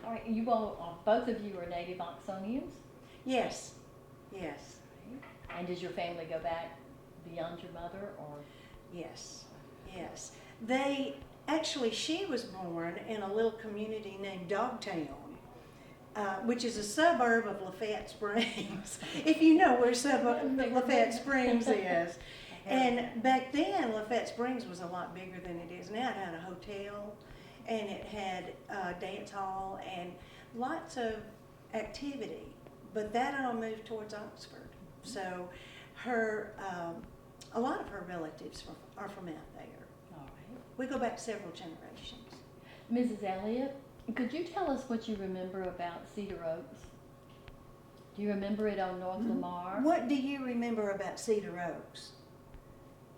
All right, you all, both of you are native Oxonians? Yes, yes, And does your family go back beyond your mother, or? yes, yes. Actually, she was born in a little community named Dogtown, which is a suburb of Lafayette Springs, if you know where Lafayette Springs is. And back then, Lafayette Springs was a lot bigger than it is now. It had a hotel, and it had a dance hall, and lots of activity. But that all moved towards Oxford. So a lot of her relatives are from out there. All right. We go back several generations. Mrs. Elliott, could you tell us what you remember about Cedar Oaks? Do you remember it on North Lamar? What do you remember about Cedar Oaks?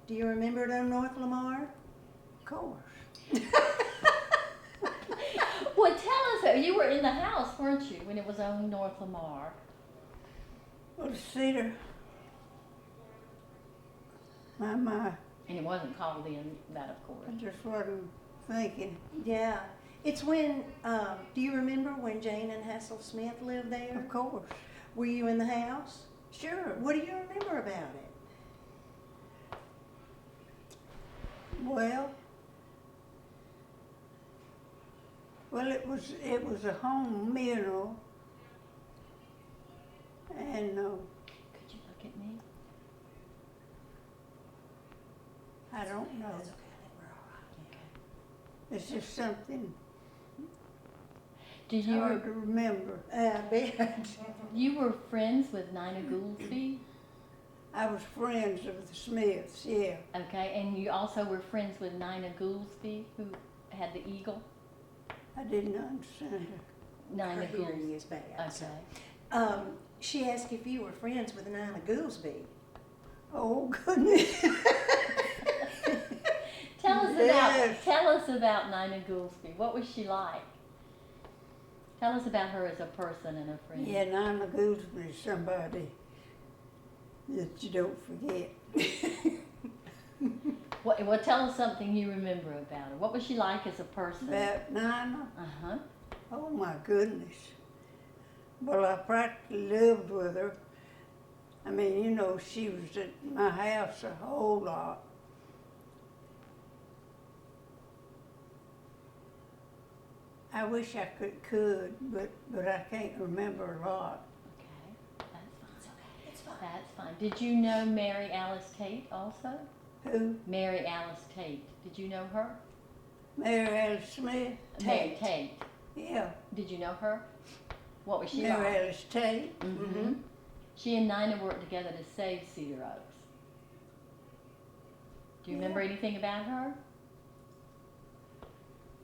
Do you remember it on North Lamar? Of course. Well, tell us, you were in the house, weren't you, when it was on North Lamar? Well, Cedar, my, And it wasn't called in that, of course. I just wasn't thinking. Yeah. It's when, do you remember when Jane and Hassel Smith lived there? Of course. Were you in the house? Sure. What do you remember about it? Well, it was a home mineral, and Could you look at me? I don't know. That's okay. I think we're all right. Okay. It's just something Do you hard to remember. I bet. you were friends with Nina Goolsby? I was friends with the Smiths, yeah. Okay, and you also were friends with Nina Goolsby, who had the eagle? I didn't understand her. Nina Her hearing Goolsby. is bad. Okay. She asked if you were friends with Nina Goolsby. Oh, goodness. Yes. Tell us about Nina Goolsby. What was she like? Tell us about her as a person and a friend. Yeah, Nina Goolsby is somebody that you don't forget. Well, tell us something you remember about her. What was she like as a person? About Nina? Uh-huh. Oh, my goodness. Well, I practically lived with her. I mean, you know, she was at my house a whole lot. I wish I could, but I can't remember a lot. Okay, that's fine. It's okay. It's fine. That's fine. Did you know Mary Alice Tate also? Who? Mary Alice Tate. Did you know her? Mary Alice Smith? Mary Tate. Yeah. Did you know her? What was she Mary like? Alice Tate? Mm-hmm. She and Nina worked together to save Cedar Oaks. Do you remember anything about her?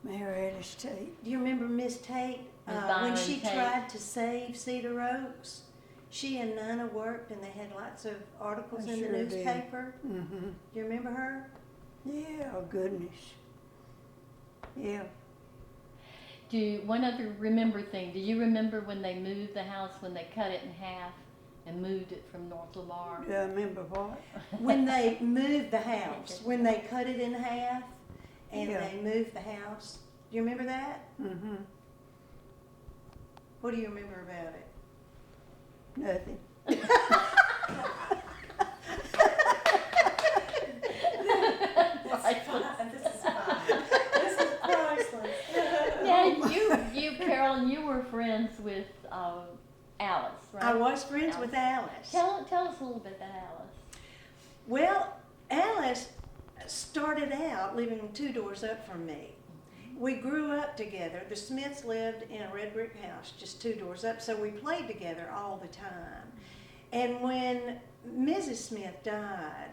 Mary Alice Tate. Do you remember Miss Tate? When Byron she Tate. tried to save Cedar Oaks, she and Nina worked and they had lots of articles I in sure the did. newspaper. Mm-hmm. Do you remember her? Yeah, oh goodness. Yeah. One other remember thing. Do you remember when they moved the house, when they cut it in half and moved it from North Lamar? Do I remember what? When they moved the house, when they cut it in half and Yeah. they moved the house. Do you remember that? Mm-hmm. What do you remember about it? Nothing. This is fine. This is priceless. Now, Carolyn, you were friends with Alice, right? I was friends with Alice. Tell us a little bit about Alice. Well, Alice started out living 2 doors up from me. We grew up together. The Smiths lived in a red brick house just 2 doors up, so we played together all the time. And when Mrs. Smith died,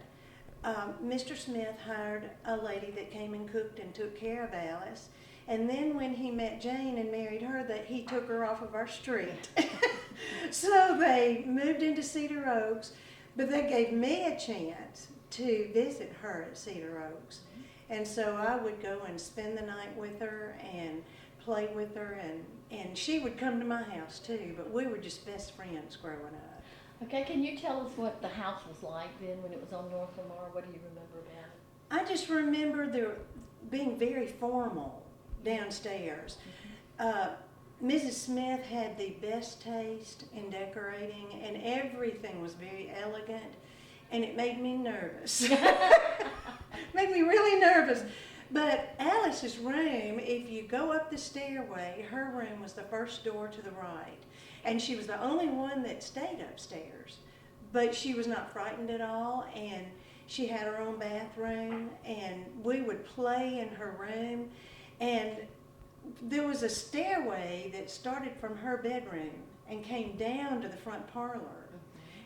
Mr. Smith hired a lady that came and cooked and took care of Alice. And then when he met Jane and married her, that he took her off of our street. So they moved into Cedar Oaks, but they gave me a chance to visit her at Cedar Oaks. And so I would go and spend the night with her and play with her, and she would come to my house too, but we were just best friends growing up. Okay, can you tell us what the house was like then when it was on North Lamar? What do you remember about it? I just remember there being very formal downstairs. Mrs. Smith had the best taste in decorating, and everything was very elegant, and it made me nervous. Made me really nervous. But Alice's room, if you go up the stairway, her room was the first door to the right. And she was the only one that stayed upstairs. But she was not frightened at all, and she had her own bathroom, and we would play in her room. And there was a stairway that started from her bedroom and came down to the front parlor.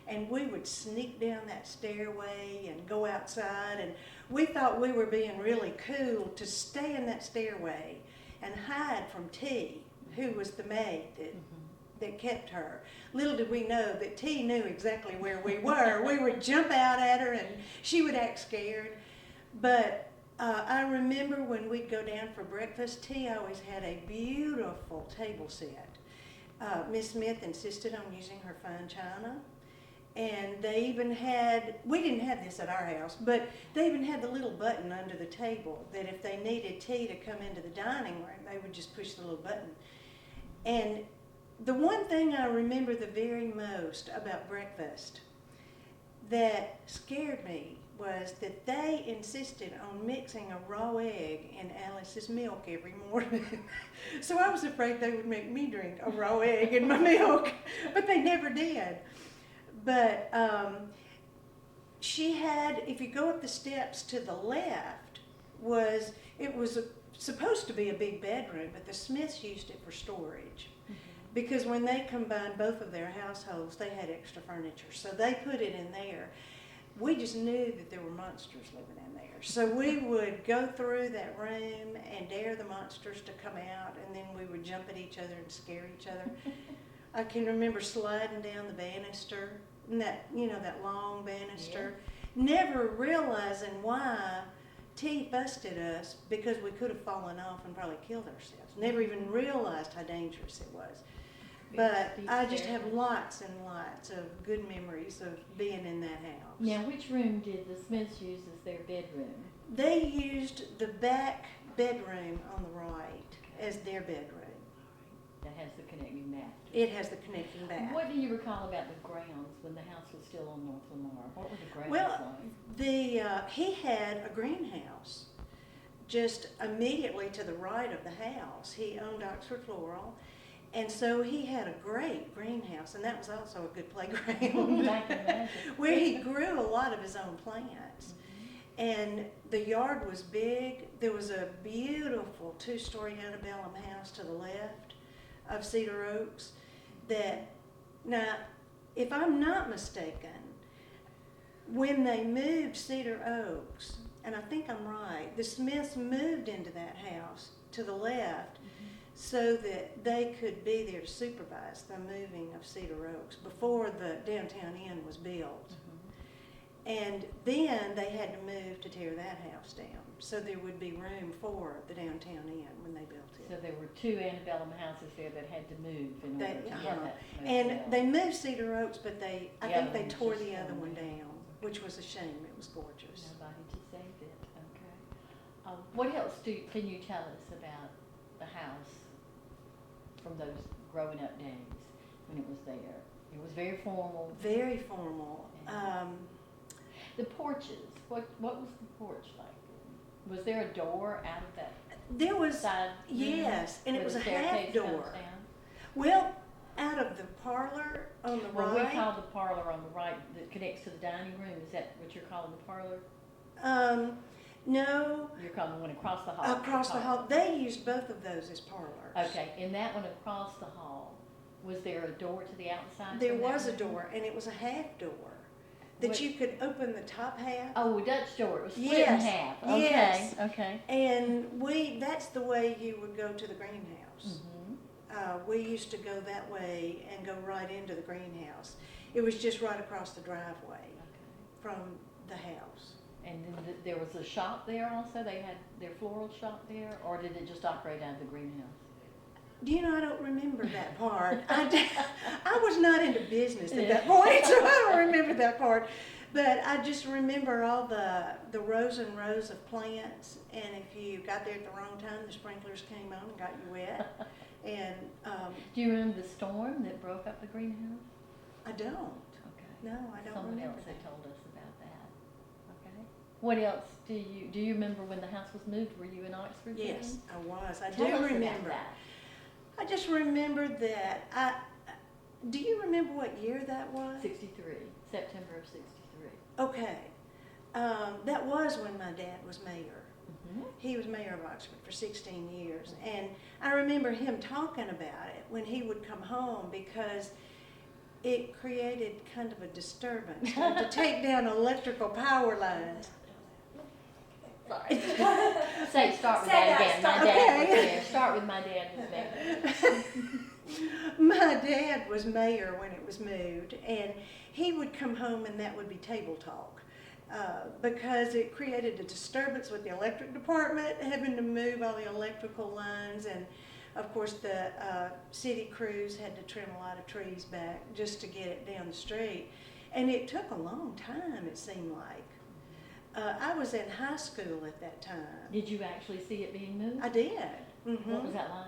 And we would sneak down that stairway and go outside, and we thought we were being really cool to stay in that stairway and hide from T, who was the maid that kept her. Little did we know that T knew exactly where we were. We would jump out at her, and she would act scared. But I remember when we'd go down for breakfast, T always had a beautiful table set. Miss Smith insisted on using her fine china. And they even had, we didn't have this at our house, but they even had the little button under the table that if they needed tea to come into the dining room, they would just push the little button. And the one thing I remember the very most about breakfast that scared me was that they insisted on mixing a raw egg in Alice's milk every morning. So I was afraid they would make me drink a raw egg in my milk, but they never did. But she had, if you go up the steps to the left, it was supposed to be a big bedroom, but the Smiths used it for storage. Because when they combined both of their households, they had extra furniture. So they put it in there. We just knew that there were monsters living in there. So we would go through that room and dare the monsters to come out, and then we would jump at each other and scare each other. I can remember sliding down the banister, and that long banister, never realizing why T busted us, because we could have fallen off and probably killed ourselves. Never even realized how dangerous it was. But I just have lots and lots of good memories of being in that house. Now, which room did the Smiths use as their bedroom? They used the back bedroom on the right as their bedroom. That has the connecting bath. It has the connecting bath. What do you recall about the grounds when the house was still on North Lamar? What were the grounds like? He had a greenhouse just immediately to the right of the house. He owned Oxford Floral, and so he had a great greenhouse, and that was also a good playground I can imagine. where he grew a lot of his own plants. And the yard was big. There was a beautiful two-story antebellum house to the left of Cedar Oaks that, now, if I'm not mistaken, when they moved Cedar Oaks, and I think I'm right, the Smiths moved into that house to the left so that they could be there to supervise the moving of Cedar Oaks before the downtown inn was built. And then they had to move to tear that house down, so there would be room for the downtown inn when they built it. So there were two antebellum houses there that had to move in order to get that And motel. they moved Cedar Oaks, but I The think other they one was tore just the other torn one down. down, which was a shame. It was gorgeous. Nobody to save it. Okay. What else can you tell us about the house from those growing up days when it was there? It was very formal. Very formal. The porches. What was the porch like? Was there a door out of that There was, side room yes, and it where was the a half staircase door. comes down? Well, out of the parlor on the Well, we right. call the parlor on the right that connects to the dining room. Is that what you're calling the parlor? No, You're calling the one across the hall? across the hall. They used both of those as parlors. Okay, in that one across the hall, was there a door to the outside? There from that was a room? door, and it was a half door that What- you could open the top half. Oh, a Dutch door. It was split in Yes, half. Okay, yes. okay. And that's the way you would go to the greenhouse. We used to go that way and go right into the greenhouse. It was just right across the driveway from the house. And then there was a shop there also? They had their floral shop there? Or did it just operate out of the greenhouse? Do you know, I don't remember that part. I was not into business at that point, so I don't remember that part. But I just remember all the rows and rows of plants, and if you got there at the wrong time, the sprinklers came on and got you wet. And Do you remember the storm that broke up the greenhouse? I don't. Okay. No, I don't Someone remember else that. had told us about that. Okay. What else do you remember when the house was moved? Were you in Oxford then? Yes, I was. I Tell do us about remember. that. I just remember that. Do you remember what year that was? 63, September of 63. Okay. That was when my dad was mayor. Mm-hmm. He was mayor of Oxford for 16 years. And I remember him talking about it when he would come home because it created kind of a disturbance to take down electrical power lines. Sorry. Start with Say that that, again. start- My dad was okay. there. Start with my dad was there. My dad was mayor when it was moved, and he would come home and that would be table talk. Because it created a disturbance with the electric department, having to move all the electrical lines, and of course the city crews had to trim a lot of trees back just to get it down the street. And it took a long time, it seemed like. I was in high school at that time. Did you actually see it being moved? I did. What was that like?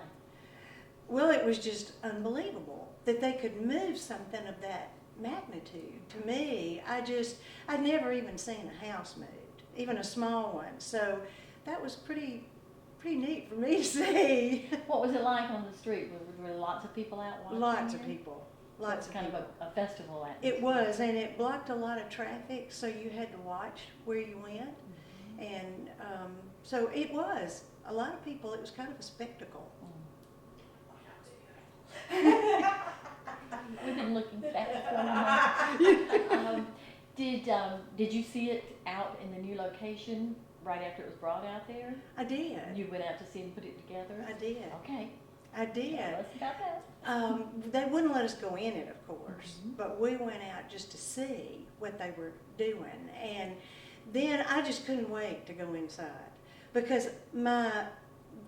Well, it was just unbelievable that they could move something of that magnitude. To me, I'd never even seen a house moved, even a small one. So that was pretty neat for me to see. What was it like on the street? Were there lots of people out watching? Lots of it? people. So Lots it of was kind people. of a festival atmosphere. It was, and it blocked a lot of traffic, so you had to watch where you went. Mm-hmm. And so it was. A lot of people, it was kind of a spectacle. We've been looking back for a moment. Did you see it out in the new location right after it was brought out there? I did. You went out to see them put it together? I did. Okay. I did. Tell us about that. They wouldn't let us go in it, of course, Mhm. but we went out just to see what they were doing. And then I just couldn't wait to go inside because my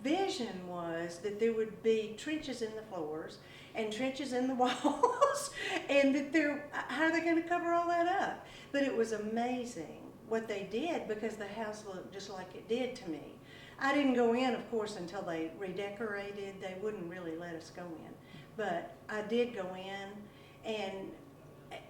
vision was that there would be trenches in the floors and trenches in the walls and that how are they going to cover all that up? But it was amazing what they did because the house looked just like it did to me. I didn't go in, of course, until they redecorated. They wouldn't really let us go in. But I did go in, and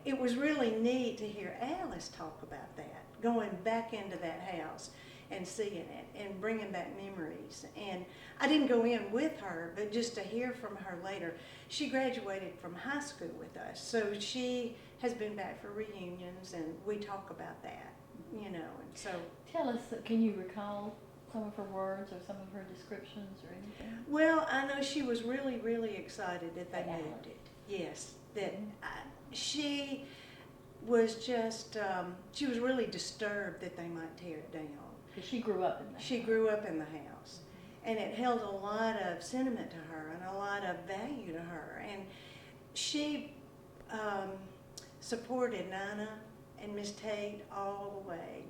it was really neat to hear Alice talk about that, going back into that house and seeing it and bringing back memories. And I didn't go in with her, but just to hear from her later. She graduated from high school with us, so she has been back for reunions, and we talk about that, you know, and so. Tell us, can you recall some of her words or some of her descriptions or anything? Well, I know she was really, really excited that they That moved it. Yes, that she was just, she was really disturbed that they might tear it down. Because she grew up in that. She grew up in the house, and it held a lot of sentiment to her and a lot of value to her. And she supported Nana and Miss Tate all the way.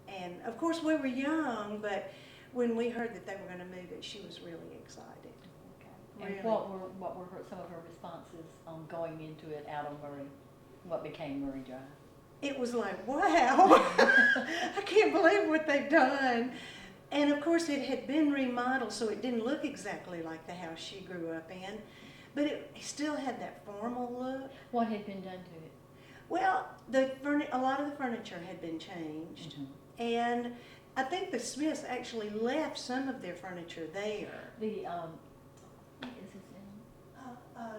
And of course, we were young, but when we heard that they were going to move it, she was really excited. Okay. And Really. what were some of her responses on going into it out on Murray, what became Murray Drive? It was like, wow, I can't believe what they've done. And of course, it had been remodeled, so it didn't look exactly like the house she grew up in, but it still had that formal look. What had been done to it? Well, a lot of the furniture had been changed, and I think the Smiths actually left some of their furniture there. The, what is his name?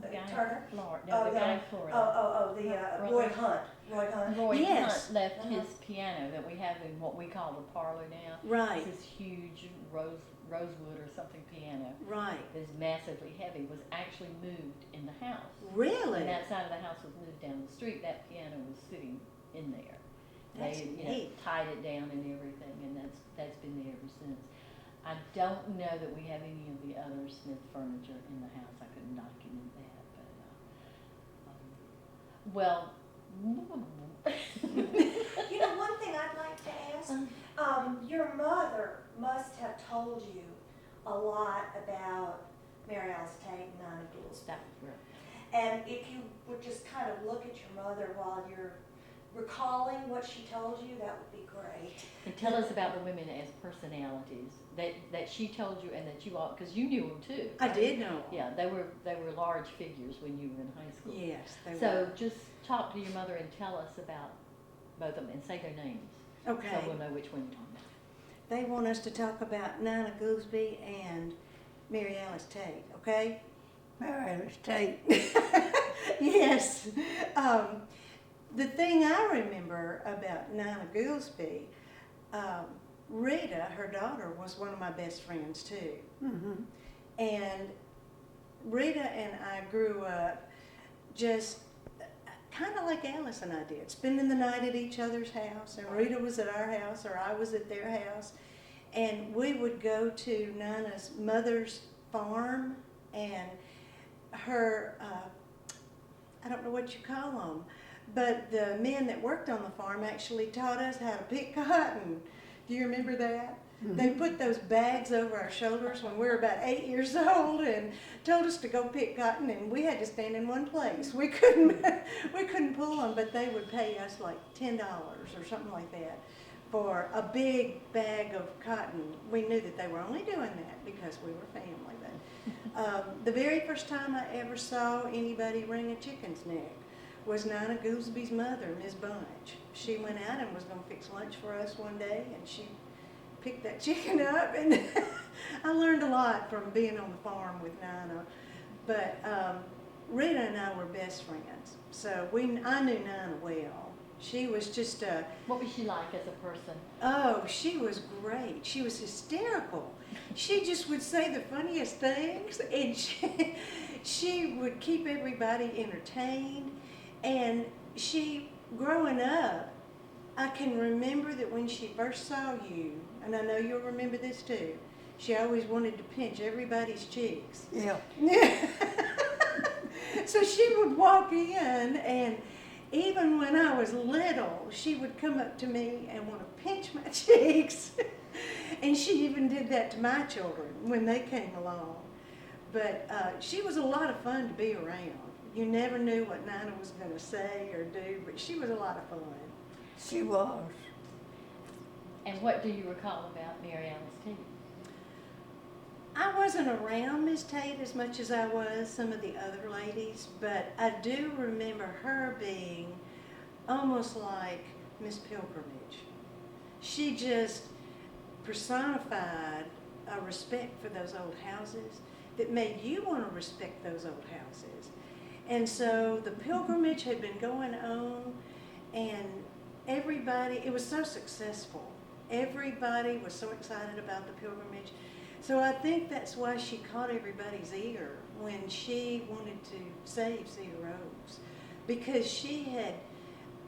The guy in Turner? Florida. Oh, No, the guy in Florida. Roy Hunt. Roy Hunt. Roy Yes. Hunt left Uh-huh. his piano that we have in what we call the parlor now. Right, This huge rosewood or something piano right. that is massively heavy was actually moved in the house. Really? When that side of the house was moved down the street, that piano was sitting in there. That's They, neat. tied it down and everything, and that's been there ever since. I don't know that we have any of the other Smith furniture in the house. I couldn't document that, but well. You know, one thing I'd like to ask, your mother must have told you a lot about Mary Alice Tate and Nina Gould. That was real. And if you would just kind of look at your mother while you're recalling what she told you, that would be great. And tell us about the women as personalities that she told you and that you all, because you knew them too. I right? did know. Yeah, they were large figures when you were in high school. Yes, they were. So just talk to your mother and tell us about both of them and say their names. Okay. So we'll know which one you're talking about. They want us to talk about Nina Goolsby and Mary Alice Tate, okay? Mary Alice Tate. Yes. The thing I remember about Nina Goolsby, Rita, her daughter, was one of my best friends too. Mm-hmm. And Rita and I grew up just kind of like Alice and I did, spending the night at each other's house. And Rita was at our house or I was at their house. And we would go to Nina's mother's farm, and her, I don't know what you call them, but the men that worked on the farm actually taught us how to pick cotton. Do you remember that? Mm-hmm. They put those bags over our shoulders when we were about 8 years old and told us to go pick cotton, and we had to stand in one place. We couldn't pull them, but they would pay us like $10 or something like that for a big bag of cotton. We knew that they were only doing that because we were family. But the very first time I ever saw anybody wring a chicken's neck was Nina Goolsby's mother, Miss Bunch. She went out and was going to fix lunch for us one day, and she picked that chicken up, and I learned a lot from being on the farm with Nina. But Rita and I were best friends, so I knew Nina well. She was just a... What was she like as a person? Oh, she was great. She was hysterical. She just would say the funniest things, and she would keep everybody entertained. And she, growing up, I can remember that when she first saw you, and I know you'll remember this too, she always wanted to pinch everybody's cheeks. Yeah. So she would walk in, and even when I was little, she would come up to me and want to pinch my cheeks. And she even did that to my children when they came along. But she was a lot of fun to be around. You never knew what Nina was going to say or do, but she was a lot of fun. She was. And what do you recall about Mary Alice Tate? I wasn't around Miss Tate as much as I was some of the other ladies, but I do remember her being almost like Miss Pilgrimage. She just personified a respect for those old houses that made you want to respect those old houses. And so the pilgrimage had been going on, and everybody, it was so successful. Everybody was so excited about the pilgrimage. So I think that's why she caught everybody's ear when she wanted to save Cedar Oaks. Because she had,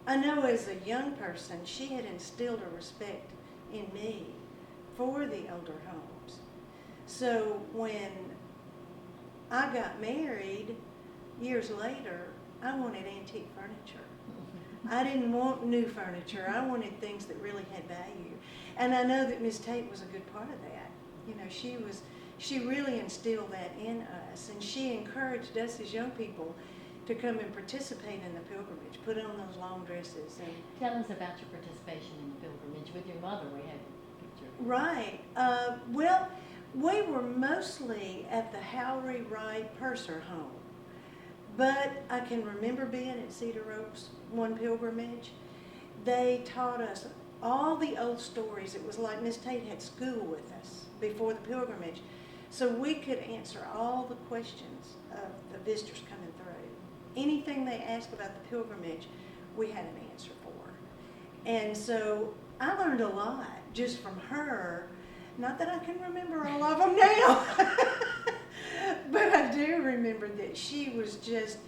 I know as a young person, she had instilled a respect in me for the older homes. So when I got married years later, I wanted antique furniture. I didn't want new furniture. I wanted things that really had value. And I know that Miss Tate was a good part of that. You know, she really instilled that in us, and she encouraged us as young people to come and participate in the pilgrimage, put on those long dresses. And Tell us about your participation in the pilgrimage with your mother. We had a picture. right. Well, we were mostly at the Howry Wright Purser home, but I can remember being at Cedar Oaks one pilgrimage. They taught us all the old stories. It was like Miss Tate had school with us before the pilgrimage, so we could answer all the questions of the visitors coming through. Anything they asked about the pilgrimage, we had an answer for. And so I learned a lot just from her. Not that I can remember all of them now, but I do remember that she was just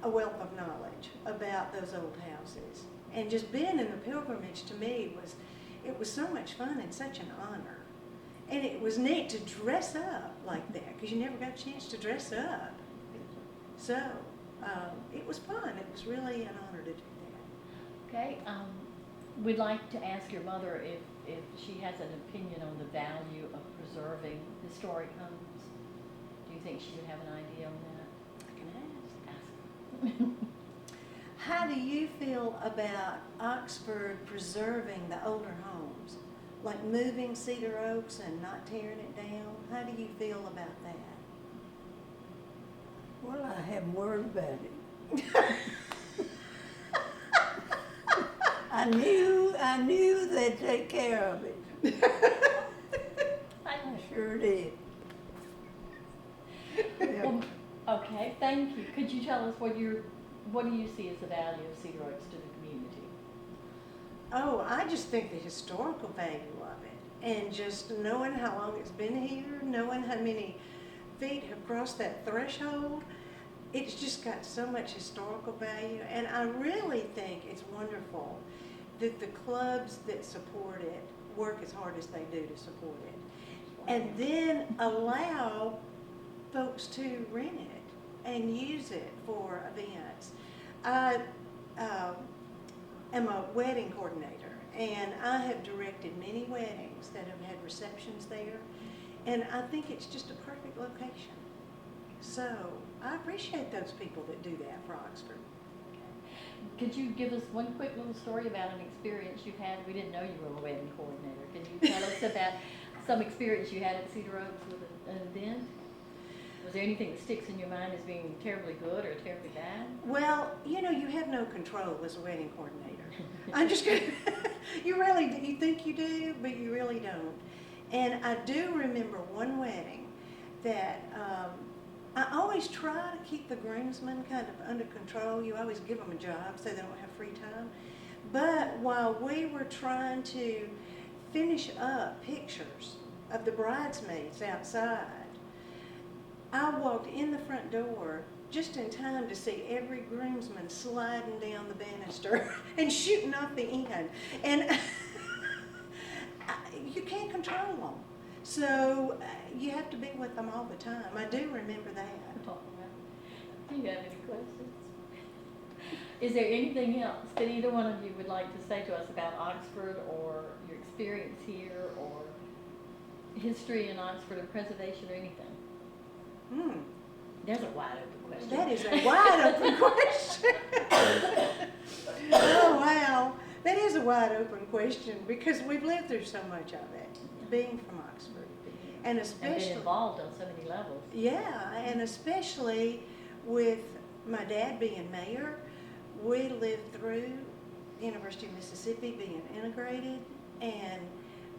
a wealth of knowledge about those old houses. And just being in the pilgrimage to me it was so much fun and such an honor. And it was neat to dress up like that, because you never got a chance to dress up. So it was fun. It was really an honor to do that. Okay. We'd like to ask your mother if she has an opinion on the value of preserving historic homes. Do you think she would have an idea on that? I can ask. Ask her. How do you feel about Oxford preserving the older homes? Like moving Cedar Oaks and not tearing it down? How do you feel about that? Well, I haven't worried about it. I knew they'd take care of it. I sure did. Yeah. Well, okay, thank you. Could you tell us what do you see as the value of Cedar Oaks to the community? Oh, I just think the historical value of it, and just knowing how long it's been here, knowing how many feet have crossed that threshold, it's just got so much historical value, and I really think it's wonderful that the clubs that support it work as hard as they do to support it, and then allow folks to rent it and use it for events. I am a wedding coordinator, and I have directed many weddings that have had receptions there, and I think it's just a perfect location. So I appreciate those people that do that for Oxford. Could you give us one quick little story about an experience you've had? We didn't know you were a wedding coordinator. Can you tell us about some experience you had at Cedar Oaks with an event? Was there anything that sticks in your mind as being terribly good or terribly bad? Well, you know, you have no control as a wedding coordinator. I'm just gonna, you think you do, but you really don't. And I do remember one wedding that I always try to keep the groomsmen kind of under control. You always give them a job so they don't have free time. But while we were trying to finish up pictures of the bridesmaids outside, I walked in the front door just in time to see every groomsman sliding down the banister and shooting off the end. And you can't control them. So you have to be with them all the time. I do remember that. Oh, well. Do you have any questions? Is there anything else that either one of you would like to say to us about Oxford or your experience here or history in Oxford or preservation or anything? There's a wide open question. That is a wide open question. Oh, wow. That is a wide open question because we've lived through so much of it, being from Oxford. And especially, been involved on so many levels. Yeah, and especially with my dad being mayor, we lived through the University of Mississippi being integrated and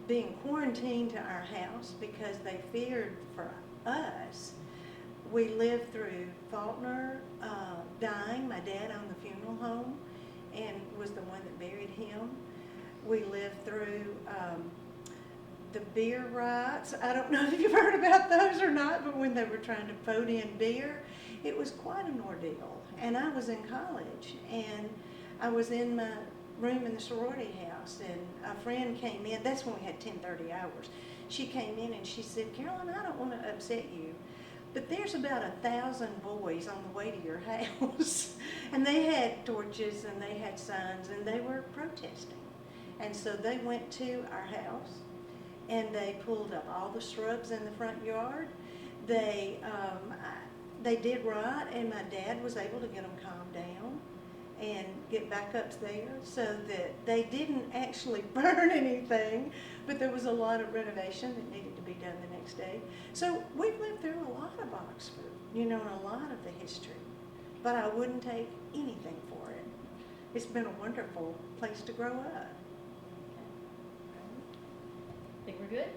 being quarantined to our house because they feared for us. We lived through Faulkner dying. My dad owned the funeral home and was the one that buried him. We lived through the beer riots. I don't know if you've heard about those or not, but when they were trying to vote in beer, it was quite an ordeal. And I was in college, and I was in my room in the sorority house, and a friend came in. That's when we had 10:30 hours. She came in and she said, "Carolyn, I don't want to upset you, but there's about 1,000 boys on the way to your house." And they had torches and they had signs and they were protesting. And so they went to our house and they pulled up all the shrubs in the front yard. They did riot, and my dad was able to get them calmed down and get back up there so that they didn't actually burn anything, but there was a lot of renovation that needed to be done the next day. So we've lived through a lot of Oxford, you know, and a lot of the history, but I wouldn't take anything for it. It's been a wonderful place to grow up. Think we're good?